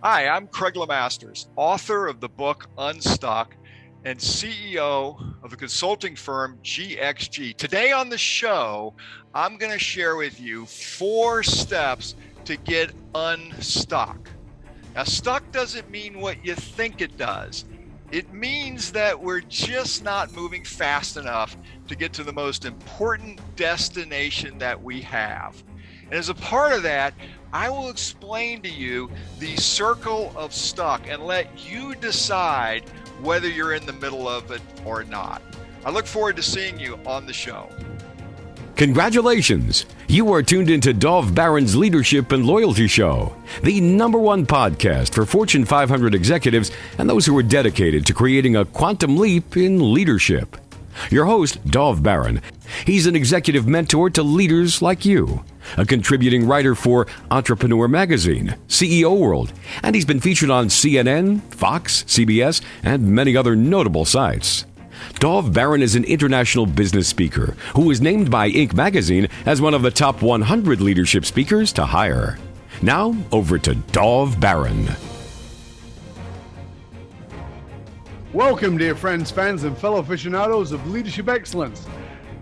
Hi, I'm Craig Lemasters, author of the book Unstuck and CEO of the consulting firm GXG. Today on the show, I'm going to share with you 4 steps to get unstuck. Now, stuck doesn't mean what you think it does. It means that we're just not moving fast enough to get to the most important destination that we have. And as a part of that, I will explain to you the circle of stuck and let you decide whether you're in the middle of it or not. I look forward to seeing you on the show. Congratulations! You are tuned into Dov Baron's Leadership and Loyalty Show, the #1 podcast for Fortune 500 executives and those who are dedicated to creating a quantum leap in leadership. Your host, Dov Baron. He's an executive mentor to leaders like you, a contributing writer for Entrepreneur Magazine, CEO World, and he's been featured on CNN, Fox, CBS, and many other notable sites. Dov Baron is an international business speaker who was named by Inc. magazine as one of the top 100 leadership speakers to hire. Now, over to Dov Baron. Welcome, dear friends, fans, and fellow aficionados of leadership excellence.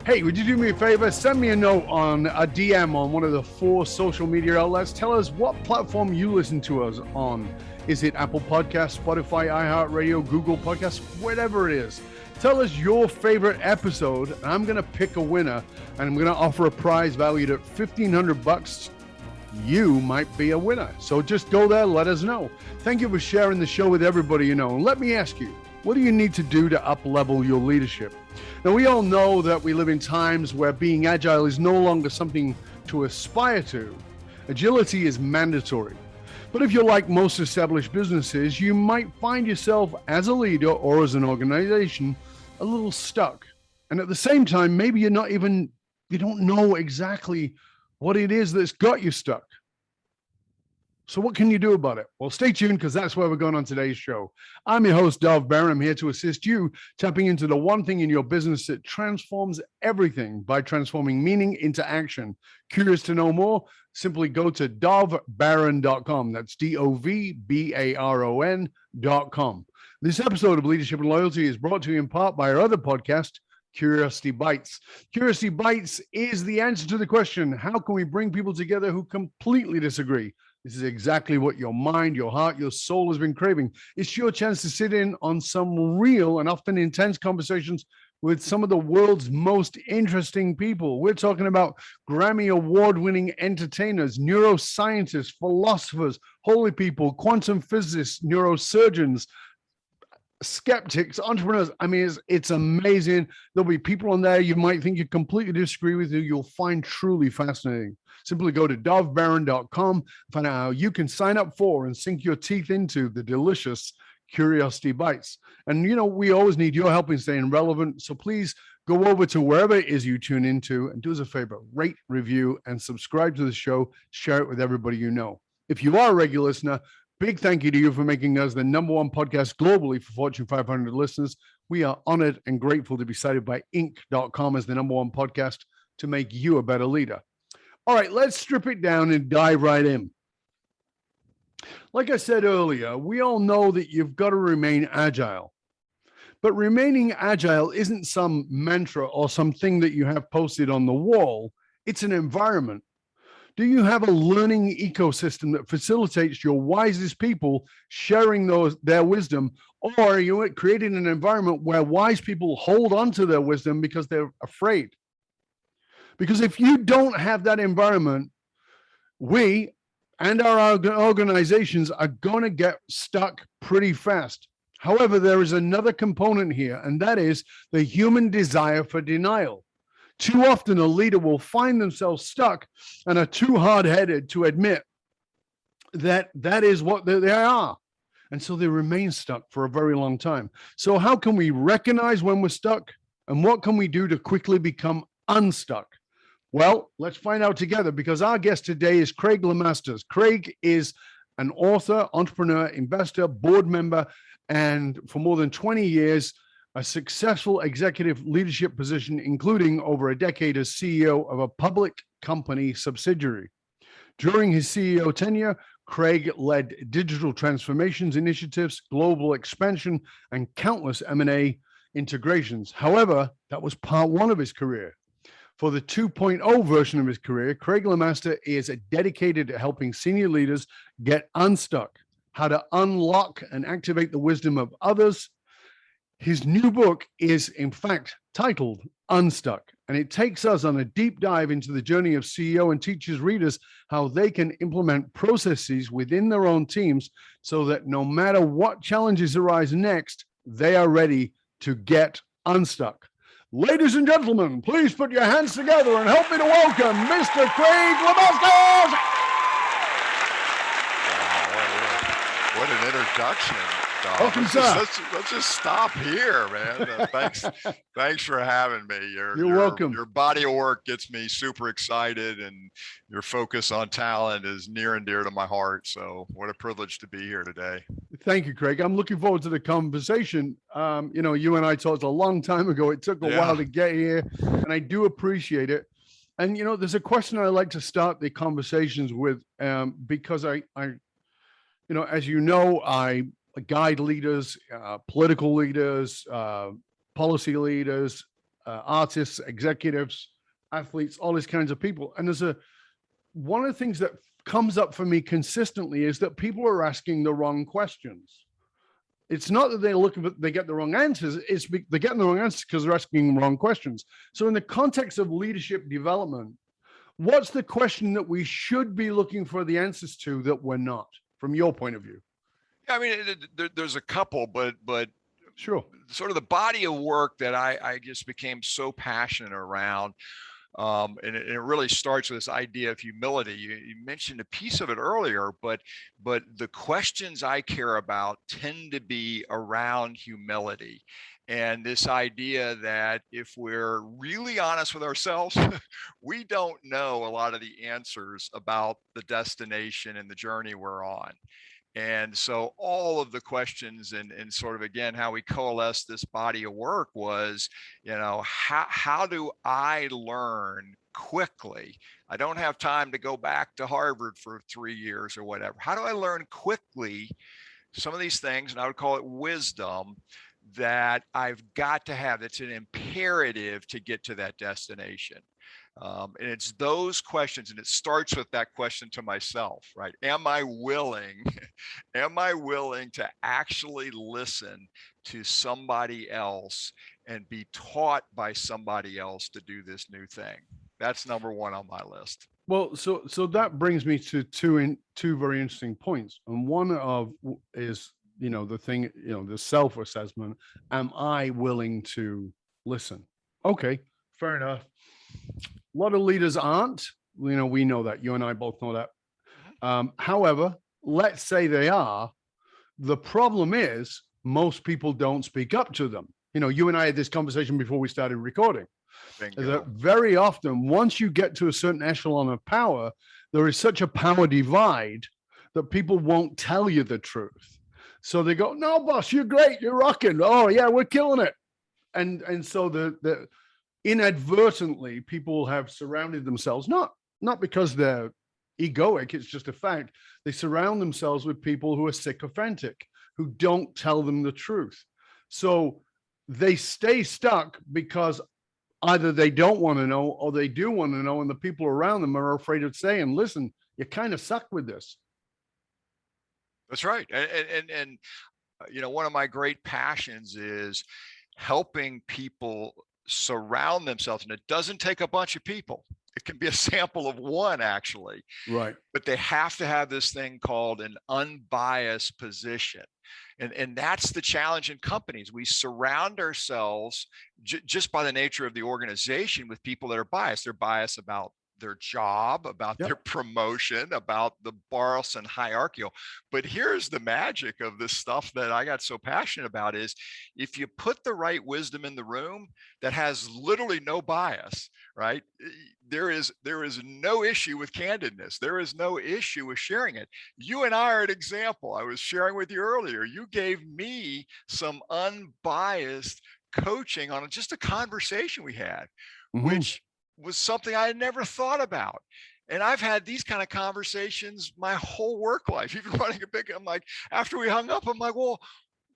Hey, would you do me a favor? Send me a note on a DM on one of the 4 social media outlets. Tell us what platform you listen to us on. Is it Apple Podcasts, Spotify, iHeartRadio, Google Podcasts, whatever it is? Tell us your favorite episode, and I'm going to pick a winner, and I'm going to offer a prize valued at $1,500. You might be a winner. So just go there, let us know. Thank you for sharing the show with everybody you know. And let me ask you, what do you need to do to up-level your leadership? Now, we all know that we live in times where being agile is no longer something to aspire to. Agility is mandatory. But if you're like most established businesses, you might find yourself as a leader or as an organization a little stuck. And at the same time, maybe you don't know exactly what it is that's got you stuck. So what can you do about it? Well, stay tuned because that's where we're going on today's show. I'm your host, Dov Baron. I'm here to assist you tapping into the one thing in your business that transforms everything by transforming meaning into action. Curious to know more? Simply go to dovbaron.com. That's DOVBARON.com. This episode of Leadership and Loyalty is brought to you in part by our other podcast, Curiosity Bites. Curiosity Bites is the answer to the question, how can we bring people together who completely disagree? This is exactly what your mind, your heart, your soul has been craving. It's your chance to sit in on some real and often intense conversations with some of the world's most interesting people. We're talking about Grammy award-winning entertainers, neuroscientists, philosophers, holy people, quantum physicists, neurosurgeons, skeptics, entrepreneurs. I mean, it's amazing. There'll be people on there you might think you completely disagree with who you'll find truly fascinating. Simply go to dovbaron.com, find out how you can sign up for and sink your teeth into the delicious Curiosity Bites. And, you know, we always need your help in staying relevant. So please go over to wherever it is you tune into and do us a favor, rate, review, and subscribe to the show. Share it with everybody you know. If you are a regular listener, big thank you to you for making us the #1 podcast globally for Fortune 500 listeners. We are honored and grateful to be cited by Inc.com as the #1 podcast to make you a better leader. All right, let's strip it down and dive right in. Like I said earlier, we all know that you've got to remain agile. But remaining agile isn't some mantra or something that you have posted on the wall. It's an environment. Do you have a learning ecosystem that facilitates your wisest people sharing their wisdom, or are you creating an environment where wise people hold on to their wisdom because they're afraid? Because if you don't have that environment, we and our organizations are going to get stuck pretty fast. However, there is another component here, and that is the human desire for denial. Too often, a leader will find themselves stuck and are too hard-headed to admit that that is what they are. And so they remain stuck for a very long time. So how can we recognize when we're stuck? And what can we do to quickly become unstuck? Well, let's find out together because our guest today is Craig Lemasters. Craig is an author, entrepreneur, investor, board member, and for more than 20 years, a successful executive leadership position, including over a decade as CEO of a public company subsidiary. During his CEO tenure, Craig led digital transformations initiatives, global expansion, and countless M&A integrations. However, that was part one of his career. For the 2.0 version of his career, Craig Lemasters is dedicated to helping senior leaders get unstuck, how to unlock and activate the wisdom of others. His new book is, in fact, titled Unstuck, and it takes us on a deep dive into the journey of CEO and teaches readers how they can implement processes within their own teams so that no matter what challenges arise next, they are ready to get unstuck. Ladies and gentlemen, please put your hands together and help me to welcome Mr. Craig Lemasters. Wow, what an introduction. Welcome, sir. Let's just stop here, man. Thanks for having me. You're welcome. Your body of work gets me super excited, and your focus on talent is near and dear to my heart. So what a privilege to be here today. Thank you, Craig. I'm looking forward to the conversation. You and I talked a long time ago. It took a while to get here, and I do appreciate it. And, there's a question I like to start the conversations with, because I as you know, I guide leaders, political leaders, policy leaders, artists, executives, athletes, all these kinds of people. And one of the things that comes up for me consistently is that people are asking the wrong questions. It's not that they get the wrong answers. They're getting the wrong answers because they're asking the wrong questions. So in the context of leadership development, what's the question that we should be looking for the answers to that we're not, from your point of view? I mean, there's a couple, but sure. Sort of the body of work that I just became so passionate around, and it really starts with this idea of humility. You mentioned a piece of it earlier, but the questions I care about tend to be around humility. And this idea that if we're really honest with ourselves, we don't know a lot of the answers about the destination and the journey we're on. And so all of the questions and sort of, again, how we coalesce this body of work was, how do I learn quickly? I don't have time to go back to Harvard for 3 years or whatever. How do I learn quickly some of these things, and I would call it wisdom, that I've got to have, that's an imperative to get to that destination? And it's those questions, and it starts with that question to myself, right? Am I willing to actually listen to somebody else and be taught by somebody else to do this new thing? That's number one on my list. Well, so that brings me to two very interesting points. And one is, the thing, the self-assessment. Am I willing to listen? Okay, fair enough. A lot of leaders aren't. We know that. You and I both know that. However, let's say they are. The problem is most people don't speak up to them. You and I had this conversation before we started recording. That very often, once you get to a certain echelon of power, there is such a power divide that people won't tell you the truth. So they go, "No, boss, you're great. You're rocking. Oh yeah, we're killing it." And so the inadvertently, people have surrounded themselves, not because they're egoic, it's just a fact. They surround themselves with people who are sycophantic, who don't tell them the truth. So they stay stuck because either they don't want to know or they do want to know, and the people around them are afraid of saying, "Listen, you kind of suck with this." That's right. And one of my great passions is helping people surround themselves, and it doesn't take a bunch of people. It can be a sample of one, actually. Right. But they have to have this thing called an unbiased position. And that's the challenge in companies. We surround ourselves just by the nature of the organization with people that are biased. They're biased about their job, about their promotion, about the boss and hierarchical. But here's the magic of this stuff that I got so passionate about is if you put the right wisdom in the room that has literally no bias, right? There is no issue with candidness. There is no issue with sharing it. You and I are an example. I was sharing with you earlier. You gave me some unbiased coaching on just a conversation we had, which was something I had never thought about. And I've had these kind of conversations my whole work life, even running a big, I'm like, after we hung up, I'm like, well,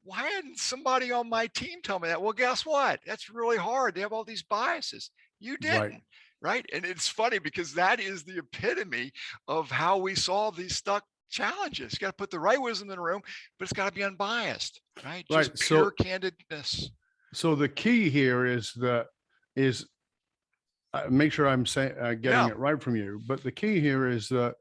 why hadn't somebody on my team tell me that? Well, guess what? That's really hard. They have all these biases. You Right. didn't, right? And it's funny because that is the epitome of how we solve these stuck challenges. You got to put the right wisdom in the room, but it's got to be unbiased, right? Right. Just pure candidness. So the key here is make sure I'm saying getting it right from you. But the key here is that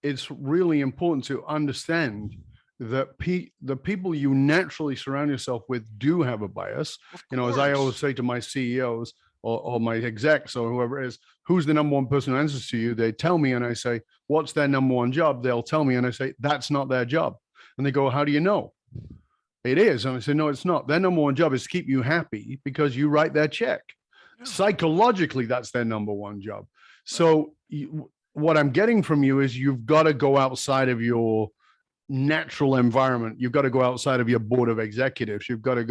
it's really important to understand that the people you naturally surround yourself with do have a bias. You know, as I always say to my CEOs or my execs or whoever it is, who's the number one person who answers to you? They tell me, and I say, what's their number one job? They'll tell me, and I say, that's not their job. And they go, how do you know? It is. And I say, no, it's not. Their number one job is to keep you happy because you write their check. Yeah. Psychologically, that's their number one job. So what I'm getting from you is you've got to go outside of your natural environment. You've got to go outside of your board of executives. You've got to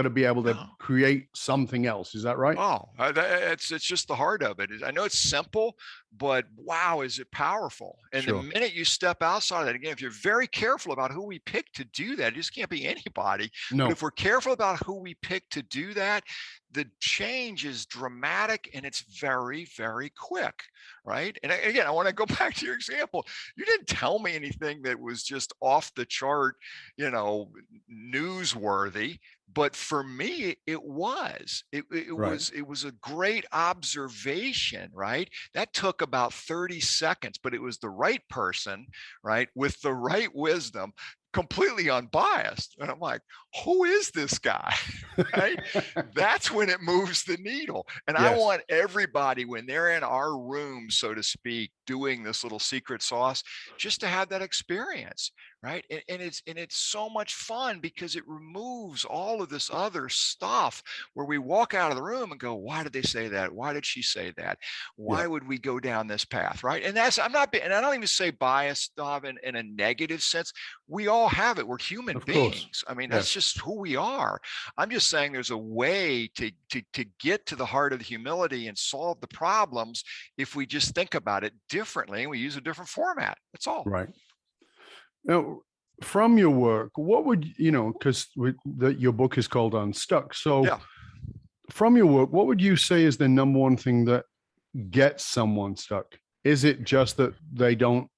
be able to create something else. Is that right? Oh, it's just the heart of it. I know it's simple, but wow, is it powerful? And the minute you step outside of that, again, if you're very careful about who we pick to do that, it just can't be anybody. No. But if we're careful about who we pick to do that, the change is dramatic and it's very, very quick, right? And again, I want to go back to your example. You didn't tell me anything that was just off the chart, newsworthy. But for me, it was. It was a great observation, right? That took about 30 seconds, but it was the right person, right, with the right wisdom, completely unbiased. And I'm like, who is this guy? Right? That's when it moves the needle. And I want everybody, when they're in our room, so to speak, doing this little secret sauce, just to have that experience. Right. And it's so much fun because it removes all of this other stuff where we walk out of the room and go, why did they say that? Why did she say that? Why would we go down this path? Right. And I don't even say bias, Dov, in a negative sense. We all have it. We're human beings. I mean, that's just who we are. I'm just saying there's a way to get to the heart of the humility and solve the problems if we just think about it differently and we use a different format. That's all. Right. Now, from your work, what would because your book is called Unstuck. So from your work, what would you say is the number one thing that gets someone stuck? Is it just that they don't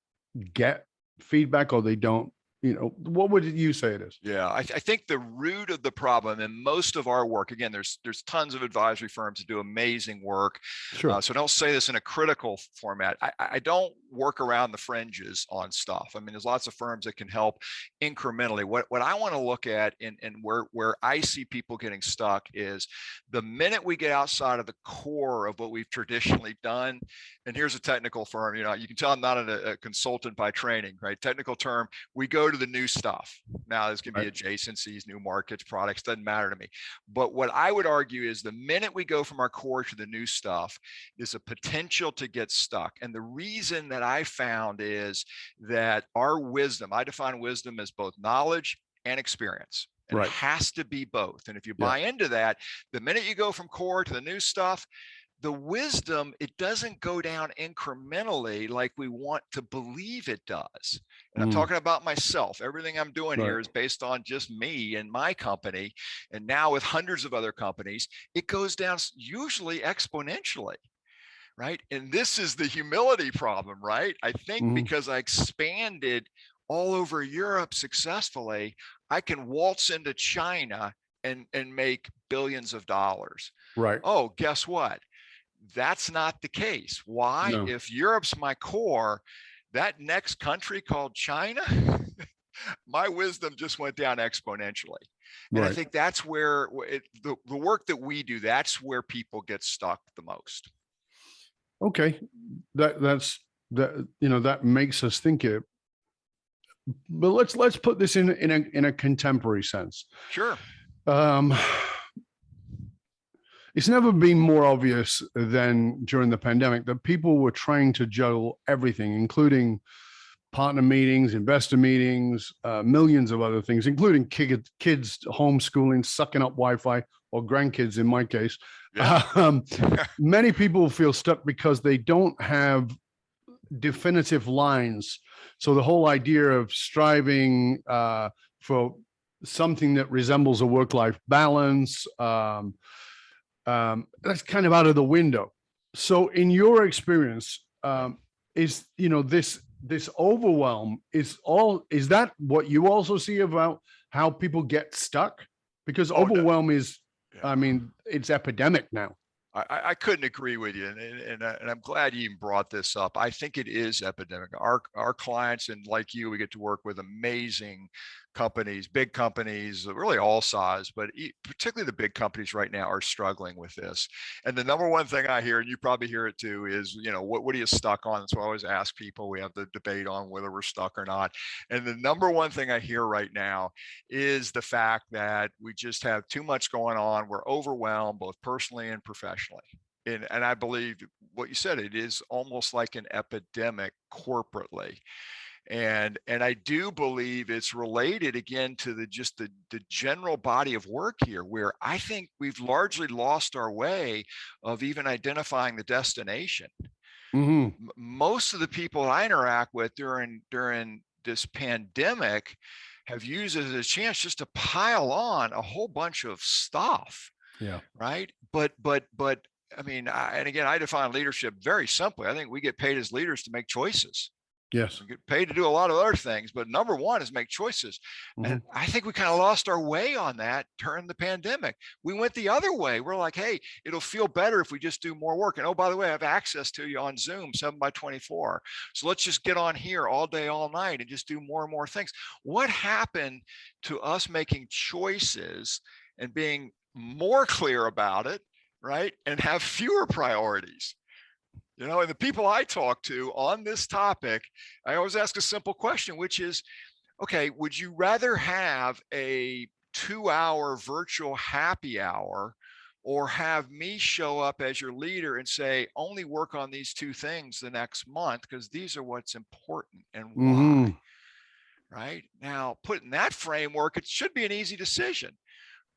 get feedback or they don't, what would you say it is? Yeah, I think the root of the problem in most of our work, again, there's tons of advisory firms that do amazing work. Sure. So don't say this in a critical format. I don't work around the fringes on stuff. I mean, there's lots of firms that can help incrementally. What I want to look at and where I see people getting stuck is the minute we get outside of the core of what we've traditionally done. And here's a technical firm, you can tell I'm not a consultant by training, right? Technical term, we go to the new stuff. Now this can be adjacencies, new markets, products, doesn't matter to me. But what I would argue is the minute we go from our core to the new stuff, there's a potential to get stuck. And the reason that I found is that our wisdom, I define wisdom as both knowledge and experience. And it has to be both. And if you buy into that, the minute you go from core to the new stuff, the wisdom, it doesn't go down incrementally like we want to believe it does. And I'm talking about myself. Everything I'm doing here is based on just me and my company. And now with hundreds of other companies, it goes down usually exponentially. Right. And this is the humility problem, right? I think because I expanded all over Europe successfully, I can waltz into China and make billions of dollars. Right. Oh, guess what? That's not the case. Why? No. If Europe's my core, that next country called China, my wisdom just went down exponentially. And I think that's where the work that we do, that's where people get stuck the most. Okay. That makes us think it. But let's put this in a contemporary sense. Sure. It's never been more obvious than during the pandemic that people were trying to juggle everything, including partner meetings, investor meetings, millions of other things, including kids homeschooling, sucking up Wi-Fi, or grandkids in my case, Yeah. Many people feel stuck because they don't have definitive lines. So the whole idea of striving for something that resembles a work-life balance, that's kind of out of the window. So in your experience, is, this overwhelm is that what you also see about how people get stuck? Because overwhelm is, I mean, it's epidemic now. I couldn't agree with you, and I'm glad you even brought this up. I think it is epidemic. Our clients, and like you, we get to work with amazing companies, big companies, really all size, but particularly the big companies right now are struggling with this. And the number one thing I hear, and you probably hear it too, is, what are you stuck on? So I always ask people, we have the debate on whether we're stuck or not. And the number one thing I hear right now is the fact that we just have too much going on. We're overwhelmed, both personally and professionally. And I believe what you said, it is almost like an epidemic corporately. And I do believe it's related again to the general body of work here, where I think we've largely lost our way of even identifying the destination. Mm-hmm. Most of the people I interact with during this pandemic have used it as a chance just to pile on a whole bunch of stuff. Yeah. Right. But I mean, and again, I define leadership very simply. I think we get paid as leaders to make choices. Yes. We get paid to do a lot of other things, but number one is make choices. Mm-hmm. And I think we kind of lost our way on that during the pandemic. We went the other way. We're like, hey, it'll feel better if we just do more work. And oh, by the way, I have access to you on Zoom 7x24. So let's just get on here all day, all night and just do more and more things. What happened to us making choices and being more clear about it, right? And have fewer priorities? And the people I talk to on this topic, I always ask a simple question, which is, okay, would you rather have a 2-hour virtual happy hour, or have me show up as your leader and say, only work on these 2 things the next month, because these are what's important and why? Mm-hmm. Right? Now, put in that framework, it should be an easy decision.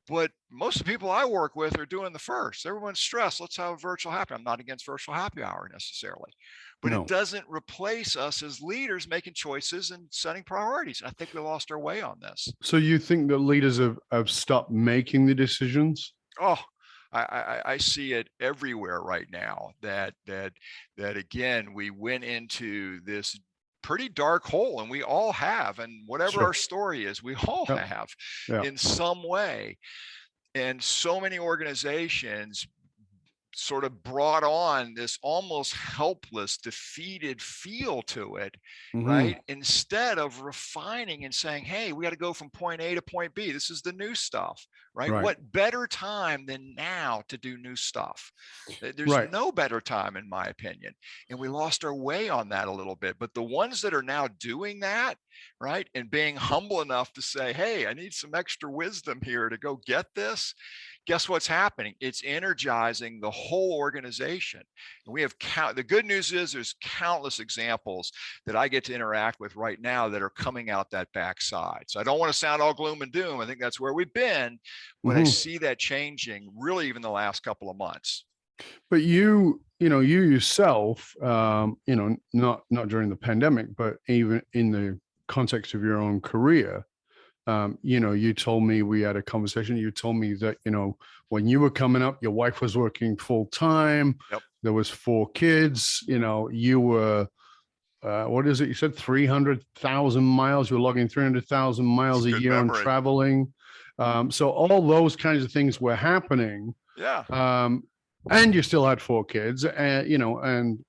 But most of the people I work with are doing the first. Everyone's stressed. Let's have a virtual happy hour. I'm not against virtual happy hour necessarily, but No. It doesn't replace us as leaders making choices and setting priorities. I think we lost our way on this. So you think that leaders have stopped making the decisions? Oh, I see it everywhere right now. That again, we went into this pretty dark hole, and we all have, and whatever our story is, we all have in some way. And so many organizations sort of brought on this almost helpless, defeated feel to it, right? Instead of refining and saying, hey, we got to go from point A to point B. This is the new stuff, right? What better time than now to do new stuff? There's no better time, in my opinion. And we lost our way on that a little bit. But the ones that are now doing that, right, and being humble enough to say, hey, I need some extra wisdom here to go get this, guess what's happening? It's energizing the whole organization. And we have the good news is there's countless examples that I get to interact with right now that are coming out that backside. So I don't want to sound all gloom and doom. I think that's where we've been, but I see that changing really even the last couple of months. But you yourself, not during the pandemic, but even in the context of your own career, you told me, we had a conversation. You told me that, when you were coming up, your wife was working full time. Yep. There was 4 kids, you were, what is it? You said 300,000 miles. You were logging 300,000 miles a year on traveling. So all those kinds of things were happening. Yeah. And you still had 4 kids, and, and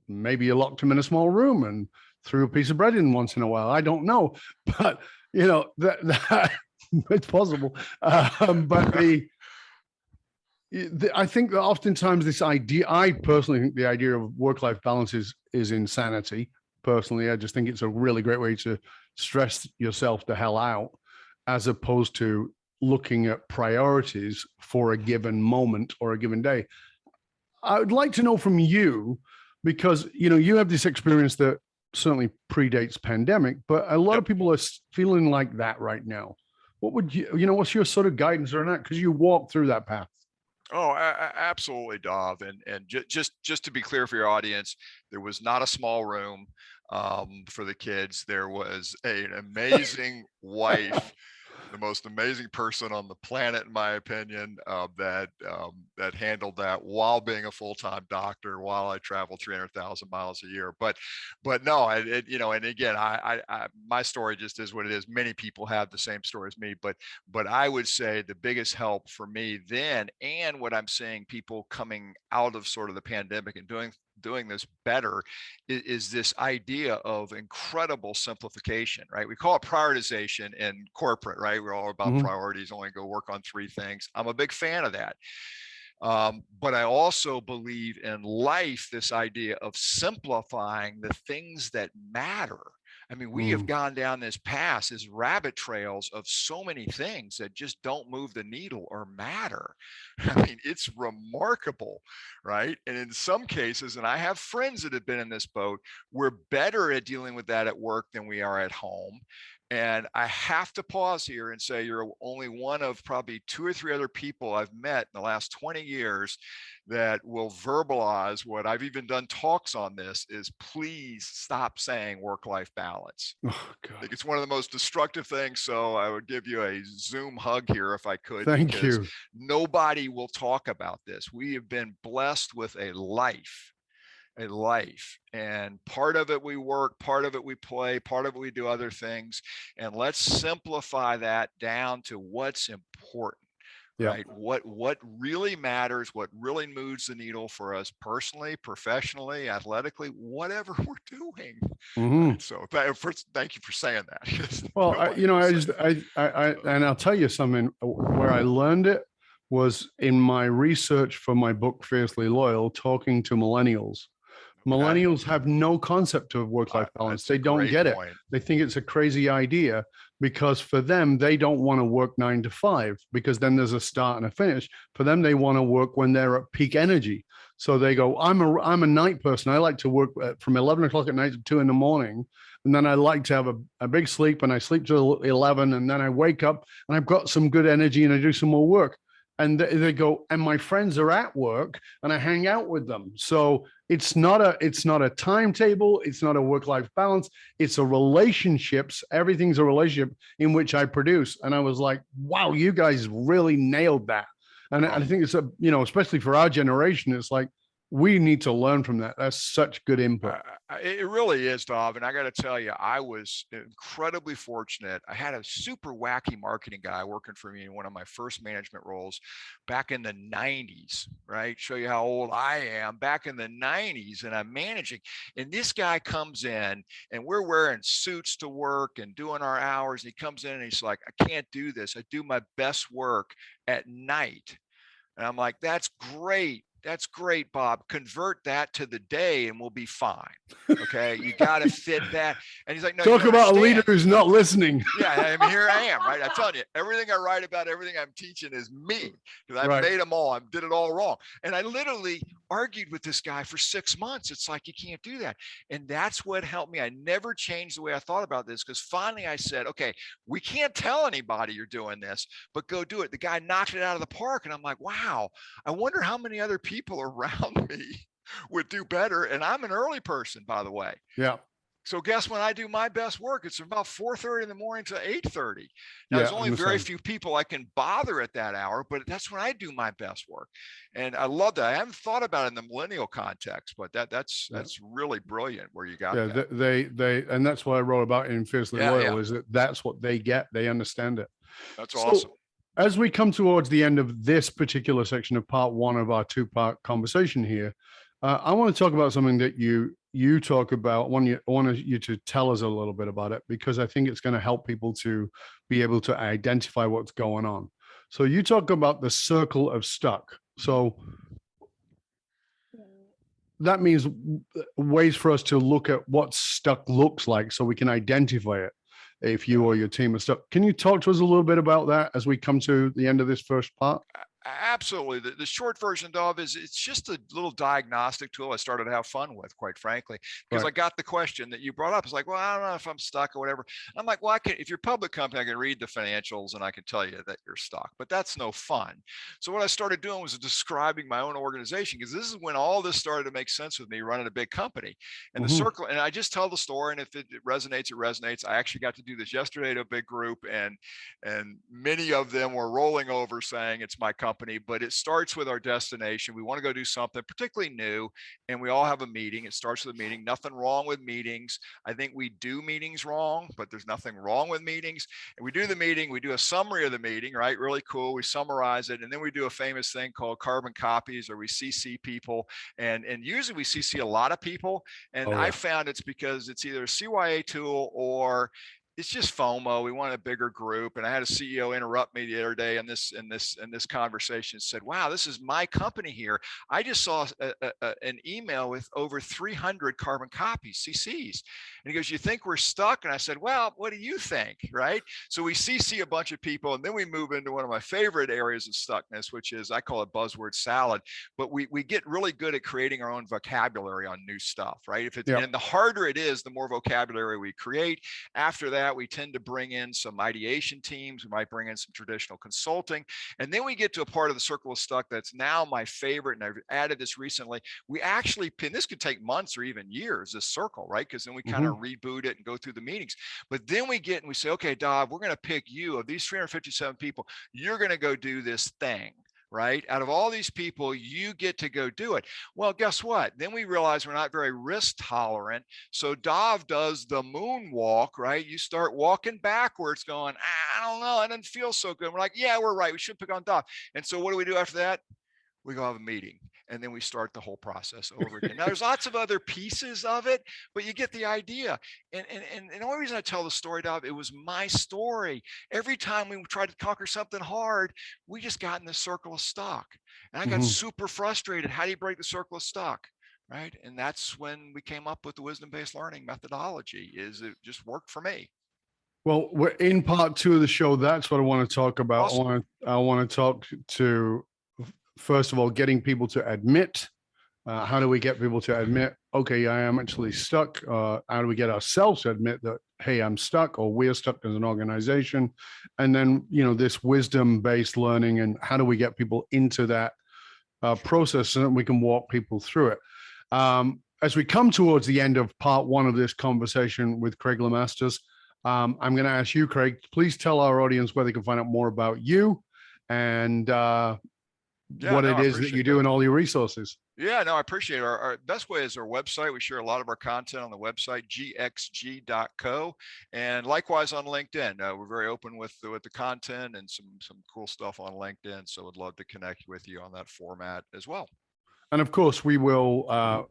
maybe you locked them in a small room and threw a piece of bread in once in a while. I don't know, but that it's possible. But I think that oftentimes this idea, I personally think the idea of work-life balance is insanity. Personally, I just think it's a really great way to stress yourself the hell out, as opposed to looking at priorities for a given moment or a given day. I would like to know from you, because, you have this experience that certainly predates pandemic, but a lot of people are feeling like that right now. What would what's your sort of guidance on that? Because you walked through that path. Oh, absolutely, Dov. And just to be clear for your audience, there was not a small room for the kids. There was an amazing wife, the most amazing person on the planet, in my opinion, that handled that while being a full-time doctor, while I traveled 300,000 miles a year. But no, and again, my story just is what it is. Many people have the same story as me, but I would say the biggest help for me then, and what I'm seeing people coming out of sort of the pandemic and doing this better, is this idea of incredible simplification, right? We call it prioritization in corporate, right? We're all about priorities, only go work on 3 things. I'm a big fan of that. But I also believe in life, this idea of simplifying the things that matter. I mean, we have gone down this path, as rabbit trails of so many things that just don't move the needle or matter. I mean, it's remarkable, right? And in some cases, and I have friends that have been in this boat, we're better at dealing with that at work than we are at home. And I have to pause here and say you're only one of probably 2 or 3 other people I've met in the last 20 years that will verbalize what I've even done talks on this is please stop saying work-life balance. Oh, God. I think it's one of the most destructive things. So I would give you a Zoom hug here if I could. Thank you. Nobody will talk about this. We have been blessed with a life, and part of it we work, part of it we play, part of it we do other things, and let's simplify that down to what's important. Right, what really matters, what really moves the needle for us personally, professionally, athletically, whatever we're doing. Right? So first, thank you for saying that. Well, and I'll tell you something. Where I learned it was in my research for my book Fiercely Loyal, talking to millennials. Millennials have no concept of work-life balance. They don't get it. They think it's a crazy idea because for them, they don't want to work 9 to 5 because then there's a start and a finish. For them, they want to work when they're at peak energy. So they go, I'm a night person. I like to work from 11 o'clock at night to 2 in the morning. And then I like to have a big sleep and I sleep till 11. And then I wake up and I've got some good energy and I do some more work. And they go, and my friends are at work and I hang out with them. So it's not a timetable. It's not a work-life balance. It's a relationships. Everything's a relationship in which I produce. And I was like, wow, you guys really nailed that. And I think it's especially for our generation, it's like, we need to learn from that. That's such good input. It really is, Dov. And I got to tell you, I was incredibly fortunate. I had a super wacky marketing guy working for me in one of my first management roles back in the 90s, right? Show you how old I am. Back in the 90s, and I'm managing. And this guy comes in and we're wearing suits to work and doing our hours. And he comes in and he's like, I can't do this. I do my best work at night. And I'm like, that's great. That's great, Bob. Convert that to the day and we'll be fine. Okay. You got to fit that. And he's like, no, talk about a leader who's not listening. Yeah. I mean, here I am, right? I'm telling you, everything I write about, everything I'm teaching is me because I made them all. I did it all wrong. And I literally argued with this guy for 6 months. It's like, you can't do that. And that's what helped me. I never changed the way I thought about this because finally I said, okay, we can't tell anybody you're doing this, but go do it. The guy knocked it out of the park. And I'm like, wow, I wonder how many other people around me would do better. And I'm an early person, by the way. Yeah. So guess when I do my best work, it's about 4:30 in the morning to 8:30. Now there's only very few people I can bother at that hour, but that's when I do my best work. And I love that. I haven't thought about it in the millennial context, but that's really brilliant where you got that. They and that's what I wrote about in Fiercely Loyal is that's what they get. They understand it. That's awesome. As we come towards the end of this particular section of part 1 of our 2-part conversation here, I want to talk about something that you talk about. I want you to tell us a little bit about it because I think it's going to help people to be able to identify what's going on. So you talk about the circle of stuck. So that means ways for us to look at what stuck looks like so we can identify it if you or your team are stuck. Can you talk to us a little bit about that as we come to the end of this first part? Absolutely. The short version, Dov, is it's just a little diagnostic tool I started to have fun with, quite frankly, because Right. I got the question that you brought up. It's like, well, I don't know if I'm stuck or whatever. I'm like, well, if you're a public company, I can read the financials and I can tell you that you're stuck, but that's no fun. So what I started doing was describing my own organization, because this is when all this started to make sense with me running a big company. And the circle, and I just tell the story, and if it resonates, it resonates. I actually got to do this yesterday to a big group, and many of them were rolling over saying it's my company. But it starts with our destination. We want to go do something particularly new, and we all have a meeting. It starts with a meeting. Nothing wrong with meetings. I think we do meetings wrong, but there's nothing wrong with meetings. And we do the meeting. We do a summary of the meeting, right? Really cool. We summarize it, and then we do a famous thing called carbon copies, or we CC people. And usually we CC a lot of people. And I found it's because it's either a CYA tool or it's just FOMO. We want a bigger group. And I had a CEO interrupt me the other day in this conversation and said, wow, this is my company here. I just saw an email with over 300 carbon copies, CCs. And he goes, you think we're stuck? And I said, well, what do you think? Right. So we CC a bunch of people, and then we move into one of my favorite areas of stuckness, which is, I call it buzzword salad. But we get really good at creating our own vocabulary on new stuff, right? If it's, and the harder it is, the more vocabulary we create. After that, we tend to bring in some ideation teams. We might bring in some traditional consulting. And then we get to a part of the circle of stuck that's now my favorite. And I've added this recently. We actually pin, this could take months or even years, this circle, right? Because then we kind of reboot it and go through the meetings. But then we get and we say, okay, Dov, we're going to pick you. Of these 357 people, you're going to go do this thing. Right? Out of all these people, you get to go do it. Well, guess what? Then we realize we're not very risk tolerant. So Dov does the moonwalk, right? You start walking backwards going, I don't know, it doesn't feel so good. We're like, yeah, we're right. We should pick on Dov. And so what do we do after that? We go have a meeting, and then we start the whole process over again. Now, there's lots of other pieces of it, but you get the idea. And the only reason I tell the story, Dov, it was my story. Every time we tried to conquer something hard, we just got in the circle of stuck. And I got super frustrated. How do you break the circle of stuck? Right. And that's when we came up with the wisdom-based learning methodology. It just worked for me. Well, we're in part 2 of the show. That's what I want to talk about. Awesome. I want to talk to, first of all, getting people to admit. How do we get people to admit, okay, I am actually stuck? How do we get ourselves to admit that, hey, I'm stuck, or we're stuck as an organization? And then, this wisdom-based learning, and how do we get people into that process so that we can walk people through it? As we come towards the end of part 1 of this conversation with Craig Lemasters, I'm going to ask you, Craig, please tell our audience where they can find out more about you and what it is that you do and all your resources. Yeah, no, I appreciate it. Our best way is our website. We share a lot of our content on the website, gxg.co, and likewise on LinkedIn. We're very open with the content and some cool stuff on LinkedIn. So I'd love to connect with you on that format as well. And of course, we will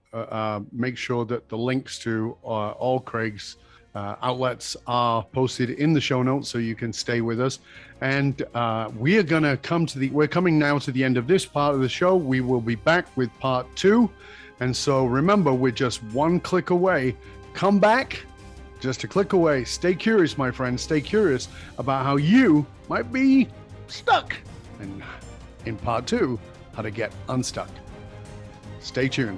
make sure that the links to all Craig's outlets are posted in the show notes, so you can stay with us. And we are going to we're coming now to the end of this part of the show. We will be back with part 2. And so remember, we're just one click away. Come back, just a click away. Stay curious, my friends. Stay curious about how you might be stuck. And in part 2, how to get unstuck. Stay tuned.